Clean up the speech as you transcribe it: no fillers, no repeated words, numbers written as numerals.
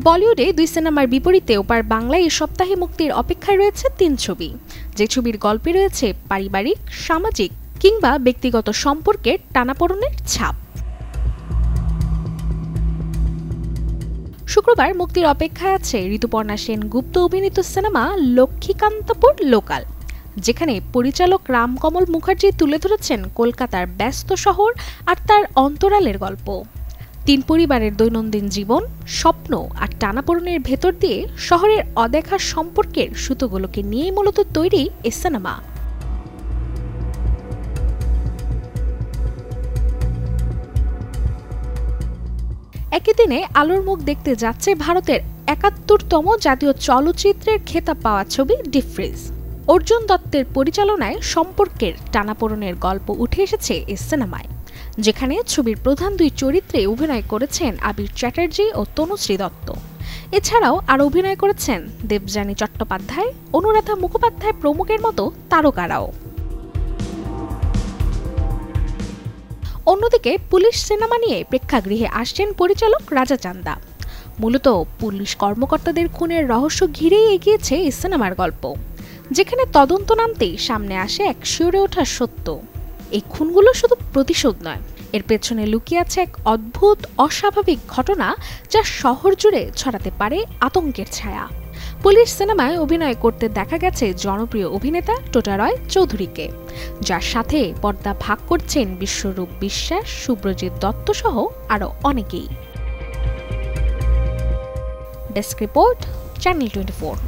বলিউডে 2 সিনেমার বিপরীতে ওপার বাংলায় এই সপ্তাহে মুক্তির অপেক্ষায় রয়েছে 3 ছবি, যে ছবির গল্পে রয়েছে পারিবারিক, সামাজিক কিংবা ব্যক্তিগত সম্পর্কের টানাপোড়েনের ছাপ। শুক্রবার মুক্তির অপেক্ষায় আছে ঋতুপর্ণা সেনগুপ্ত অভিনীত সিনেমা লক্ষ্মীকান্তপুর লোকাল, যেখানে পরিচালক রামকমল মুখার্জি তুলে ধরেছেন কলকাতার ব্যস্ত শহর আর তার অন্তরালের গল্প। 3 পরিবারের দৈনন্দিন জীবন, স্বপ্ন আর টানাপোড়েনের ভেতর দিয়ে শহরের অদেখা সম্পর্কের সুতোগুলোকে নিয়ে মূলত তৈরি এই সিনেমা। একই দিনে আলোর মুখ দেখতে যাচ্ছে ভারতের ৭১তম জাতীয় চলচ্চিত্রের খেতাব পাওয়া ছবি ডিপ ফ্রিজ। অর্জুন দত্তের পরিচালনায় সম্পর্কের টানাপোড়েনের গল্প উঠে এসেছে এই সিনেমায়, যেখানে ছবির প্রধান 2 চরিত্রে অভিনয় করেছেন আবির চ্যাটার্জি ও তনুশ্রী দত্ত। এছাড়াও আরও অভিনয় করেছেন দেবযানী চট্টোপাধ্যায়, অনুরাধা মুখোপাধ্যায় প্রমুখের মতো তারকারাও। অন্যদিকে পুলিশ সিনেমা নিয়ে প্রেক্ষাগৃহে আসছেন পরিচালক রাজা চান্দা। মূলত পুলিশ কর্মকর্তাদের খুনের রহস্য ঘিরেই এগিয়েছে এই সিনেমার গল্প, যেখানে তদন্ত নামতেই সামনে আসে এক শিউরে ওঠা সত্য। এই খুনগুলো শুধু প্রতিশোধ নয়, এর পেছনে লুকিয়ে আছে এক অদ্ভুত অস্বাভাবিক ঘটনা যা শহর জুড়ে ছড়াতে পারে আতঙ্কের ছায়া। পুলিশ সিনেমায় অভিনয় করতে দেখা গেছে জনপ্রিয় অভিনেতা টোটা রয় চৌধুরীকে, যার সাথে পর্দা ভাগ করছেন বিশ্বরূপ বিশ্বাস, শুভ্রজিৎ দত্ত সহ আরও অনেকেই। Desk report, channel 24।